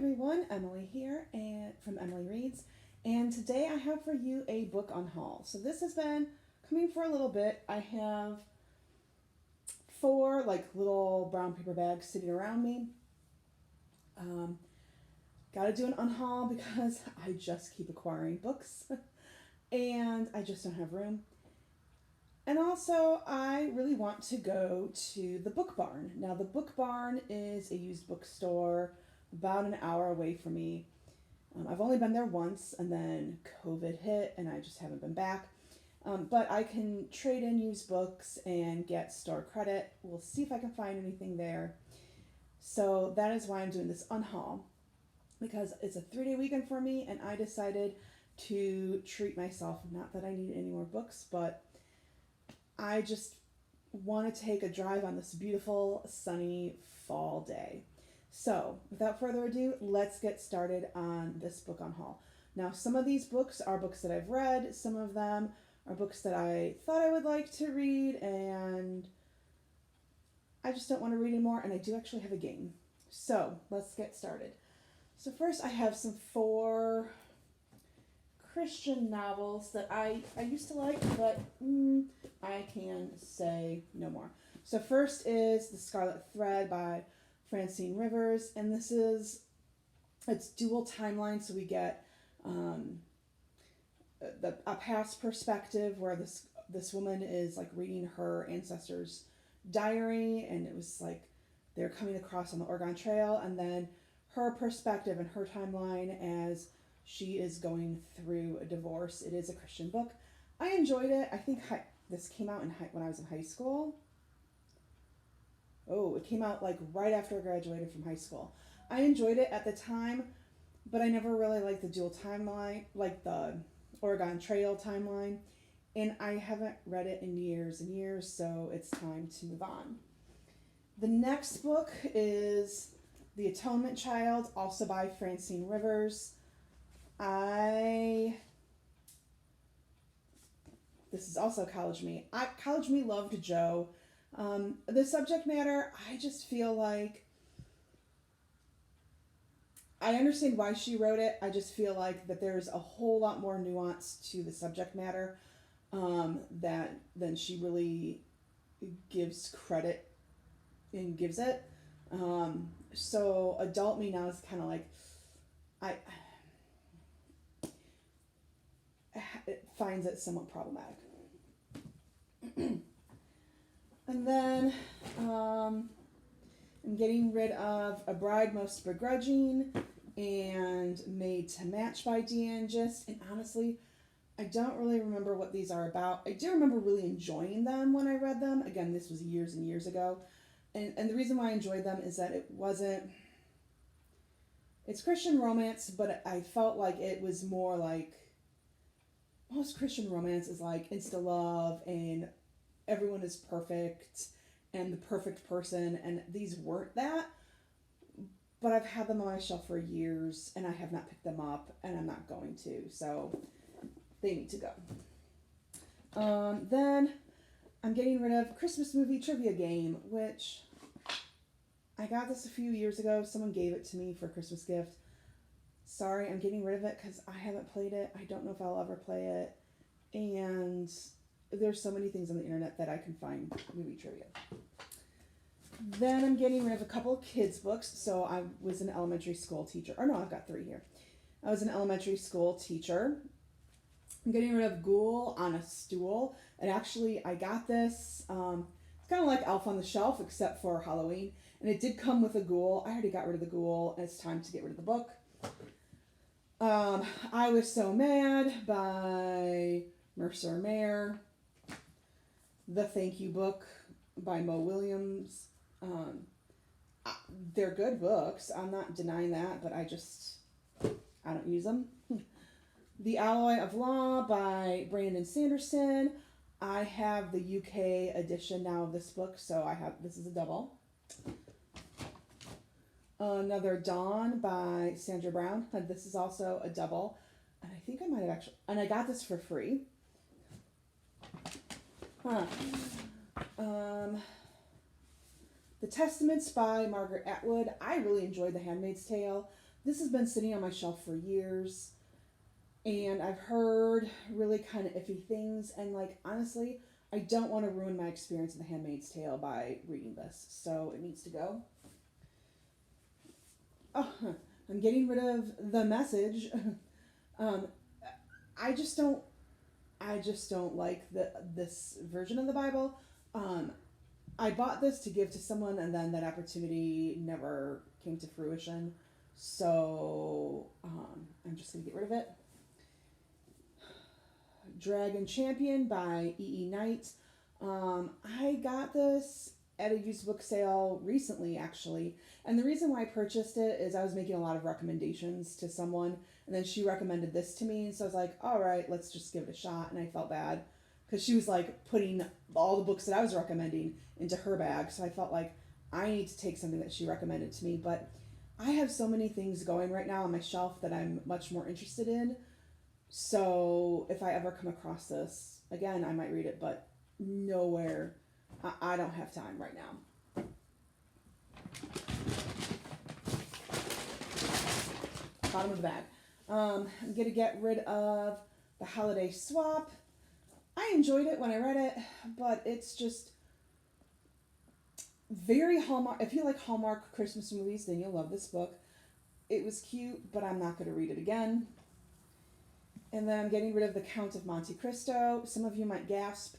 everyone, Emily here and from Emily Reads, and today I have for you a book on haul. So this has been coming for a little bit. I have four little brown paper bags sitting around me. Um, Got to do an unhaul because I just keep acquiring books and I just don't have room. And also, I really want to go to the Book Barn. Now, the Book Barn is a used bookstore about an hour away from me. I've only been there once, and then COVID hit, and I just haven't been back. But I can trade in used books and get store credit. We'll see if I can find anything there. So that is why I'm doing this unhaul, because it's a 3-day weekend for me, and I decided to treat myself. Not that I need any more books, but I just want to take a drive on this beautiful sunny fall day. So, without further ado, let's get started on this book on haul. Now, some of these books are books that I've read, some of them are books that I thought I would like to read, and I just don't want to read anymore, and I do actually have a game. So, let's get started. So, first, I have some 4 Christian novels that I used to like, but I can say no more. So first is The Scarlet Thread by Francine Rivers, and it's dual timeline, so we get a past perspective where this woman is reading her ancestors' diary, and it was they're coming across on the Oregon Trail, and then her perspective and her timeline as she is going through a divorce. It is a Christian book. I enjoyed it. I think this came out when I was in high school. Oh, it came out right after I graduated from high school. I enjoyed it at the time, but I never really liked the dual timeline, the Oregon Trail timeline, and I haven't read it in years and years, so it's time to move on. The next book is The Atonement Child, also by Francine Rivers. This is also College Me. College Me loved Joe. The subject matter, I just feel like I understand why she wrote it. I just feel like that there's a whole lot more nuance to the subject matter than she really gives credit and gives it. So adult me now is kind of it finds it somewhat problematic. And then I'm getting rid of A Bride Most Begrudging and Made to Match by Deanne Gist. And honestly, I don't really remember what these are about. I do remember really enjoying them when I read them. Again, this was years and years ago. And the reason why I enjoyed them is that it's Christian romance, but I felt like it was more most Christian romance is insta love and everyone is perfect and the perfect person, and these weren't that. But I've had them on my shelf for years and I have not picked them up, and I'm not going to, so they need to go. Then I'm getting rid of Christmas Movie Trivia Game, which I got this a few years ago. Someone gave it to me for a Christmas gift. Sorry, I'm getting rid of it because I haven't played it. I don't know if I'll ever play it. And there's so many things on the internet that I can find movie trivia. Then I'm getting rid of a couple of kids' books. So I was an elementary school teacher. Or no, I've got 3 here. I was an elementary school teacher. I'm getting rid of Ghoul on a Stool. And actually, I got this. It's kind of like Elf on the Shelf, except for Halloween. And it did come with a ghoul. I already got rid of the ghoul, and it's time to get rid of the book. I Was So Mad by Mercer Mayer. The Thank You Book by Mo Williams. They're good books. I'm not denying that, but I don't use them. The Alloy of Law by Brandon Sanderson. I have the UK edition now of this book, so this is a double. Another Dawn by Sandra Brown. This is also a double. And I think I might have and I got this for free. The Testaments by Margaret Atwood. I really enjoyed The Handmaid's Tale. This has been sitting on my shelf for years, and I've heard really kind of iffy things, and like honestly, I don't want to ruin my experience in The Handmaid's Tale by reading this, so it needs to go. Oh, I'm getting rid of The Message. um, I just don't. I just don't like this version of the Bible. Um, I bought this to give to someone, and then that opportunity never came to fruition. So I'm just gonna get rid of it. Dragon Champion by E. E. Knight. I got this at a used book sale recently, actually. And the reason why I purchased it is I was making a lot of recommendations to someone, and then she recommended this to me. And so I was like, all right, let's just give it a shot. And I felt bad because she was like putting all the books that I was recommending into her bag. So I felt like I need to take something that she recommended to me. But I have so many things going right now on my shelf that I'm much more interested in. So if I ever come across this again, I might read it, but nowhere. I don't have time right now. Bottom of the bag. I'm going to get rid of the Holiday Swap. I enjoyed it when I read it, but it's just very Hallmark. If you like Hallmark Christmas movies, then you'll love this book. It was cute, but I'm not going to read it again. And then I'm getting rid of The Count of Monte Cristo. Some of you might gasp.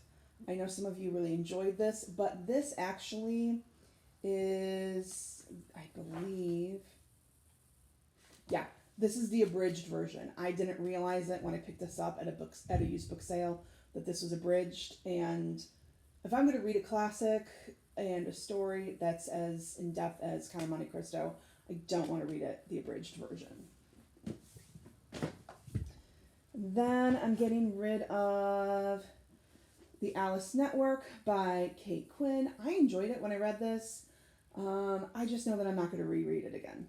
I know some of you really enjoyed this, but this actually is, I believe, yeah, this is the abridged version. I didn't realize it when I picked this up at a used book sale that this was abridged. And if I'm going to read a classic and a story that's as in depth as Count of Monte Cristo, I don't want to read it the abridged version. Then I'm getting rid of The Alice Network by Kate Quinn. I enjoyed it when I read this. I just know that I'm not going to reread it again.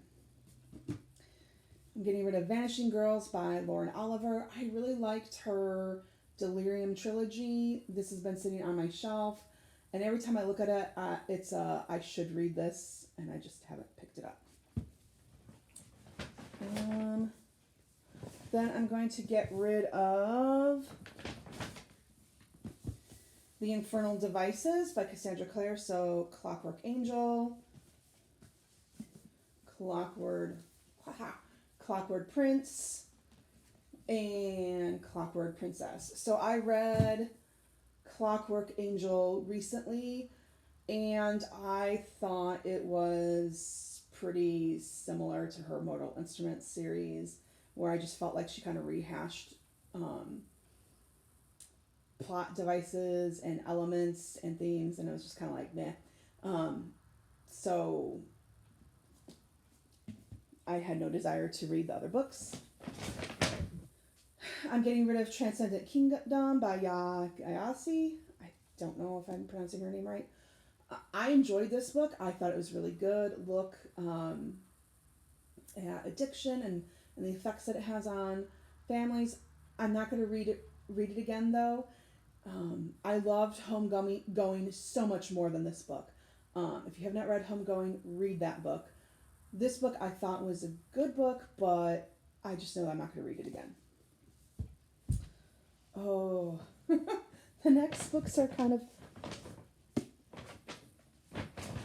I'm getting rid of Vanishing Girls by Lauren Oliver. I really liked her Delirium trilogy. This has been sitting on my shelf, and every time I look at it, it's I should read this, and I just haven't picked it up. Then I'm going to get rid of The Infernal Devices by Cassandra Clare. So Clockwork Angel, Clockwork Prince, and Clockwork Princess. So I read Clockwork Angel recently, and I thought it was pretty similar to her Mortal Instruments series, where I just felt like she kind of rehashed plot devices and elements and themes, and it was just kind of like meh. So I had no desire to read the other books. I'm getting rid of Transcendent Kingdom by Ya Ayase. I don't know if I'm pronouncing her name right. I enjoyed this book. I thought it was really good. Look at addiction and the effects that it has on families. I'm not going to read it again though. I loved Homegoing so much more than this book. If you have not read Homegoing, read that book. This book I thought was a good book, but I just know I'm not going to read it again. Oh, the next books are kind of,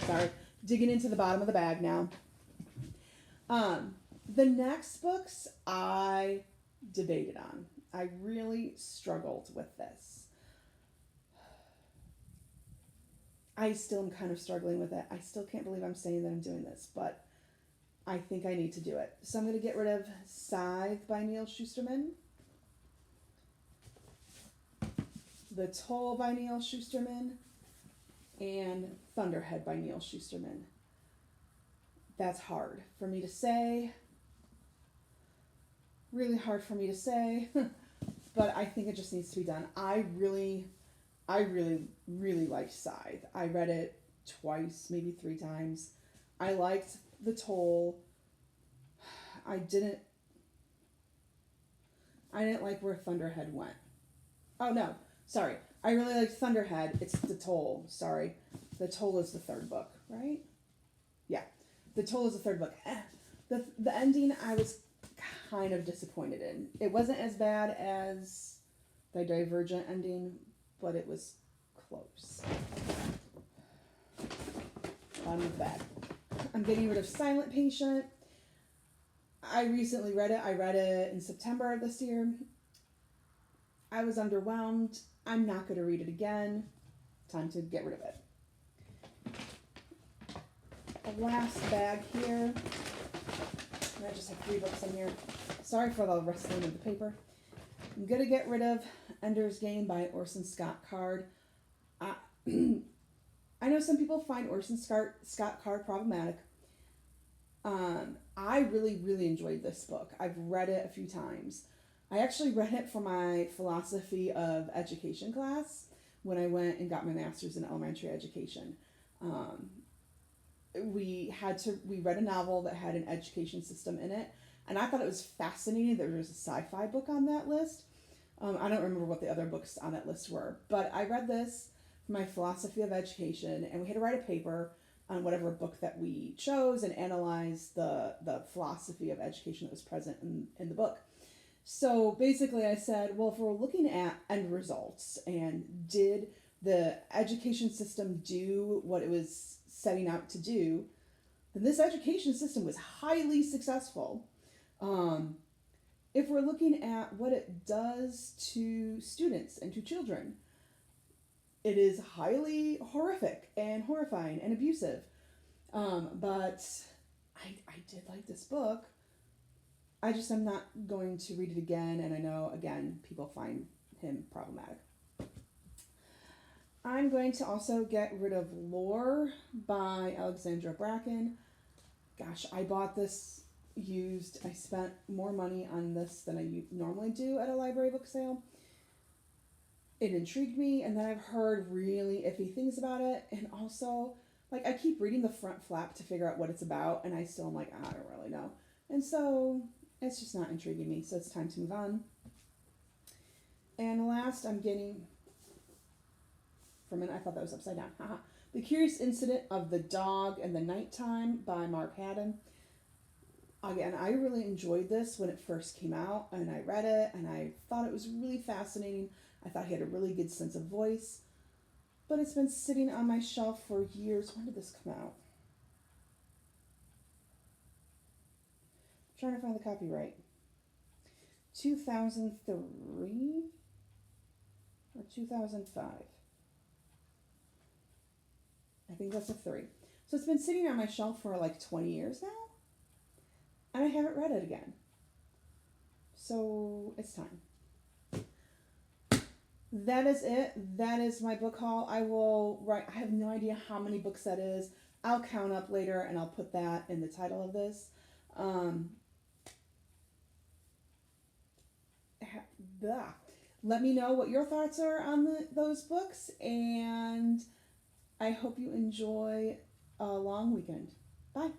sorry, digging into the bottom of the bag now. The next books I debated on. I really struggled with this. I still am kind of struggling with it. I still can't believe I'm saying that I'm doing this, but I think I need to do it. So I'm going to get rid of Scythe by Neil Shusterman, The Toll by Neil Shusterman, and Thunderhead by Neil Shusterman. That's hard for me to say. Really hard for me to say, but I think it just needs to be done. I really liked Scythe. I read it twice, maybe 3 times. I liked The Toll. I didn't like where Thunderhead went. Oh no, sorry. I really liked Thunderhead. It's The Toll. Sorry. The Toll is the 3rd book, right? Yeah. The Toll is the 3rd book. The ending I was kind of disappointed in. It wasn't as bad as the Divergent ending, but it was close. Bottom of the bag. I'm getting rid of Silent Patient. I recently read it. I read it in September of this year. I was underwhelmed. I'm not going to read it again. Time to get rid of it. The last bag here. I just have 3 books in here. Sorry for the rustling of the paper. I'm going to get rid of Ender's Game by Orson Scott Card. I know some people find Orson Scott Card problematic. I really, really enjoyed this book. I've read it a few times. I actually read it for my philosophy of education class when I went and got my master's in elementary education. We read a novel that had an education system in it, and I thought it was fascinating that there was a sci-fi book on that list. I don't remember what the other books on that list were, but I read this for my philosophy of education, and we had to write a paper on whatever book that we chose and analyze the philosophy of education that was present in the book. So basically I said, well, if we're looking at end results and did the education system do what it was setting out to do, then this education system was highly successful. If we're looking at what it does to students and to children, it is highly horrific and horrifying and abusive. But I did like this book. I just am not going to read it again, and I know, again, people find him problematic. I'm going to also get rid of Lore by Alexandra Bracken. Gosh, I bought this used. I spent more money on this than I normally do at a library book sale. It intrigued me, and then I've heard really iffy things about it, and also, like, I keep reading the front flap to figure out what it's about, and I still am like, I don't really know. And so it's just not intriguing me, so it's time to move on. And last, I'm getting, for a minute I thought that was upside down, haha. The Curious Incident of the Dog and the Nighttime by Mark Haddon. Again, I really enjoyed this when it first came out, and I read it, and I thought it was really fascinating. I thought he had a really good sense of voice, but it's been sitting on my shelf for years. When did this come out? I'm trying to find the copyright. 2003 or 2005? I think that's a 3. So it's been sitting on my shelf for like 20 years now, and I haven't read it again. So it's time. That is it. That is my book haul. I have no idea how many books that is. I'll count up later and I'll put that in the title of this. Let me know what your thoughts are on those books, and I hope you enjoy a long weekend. Bye.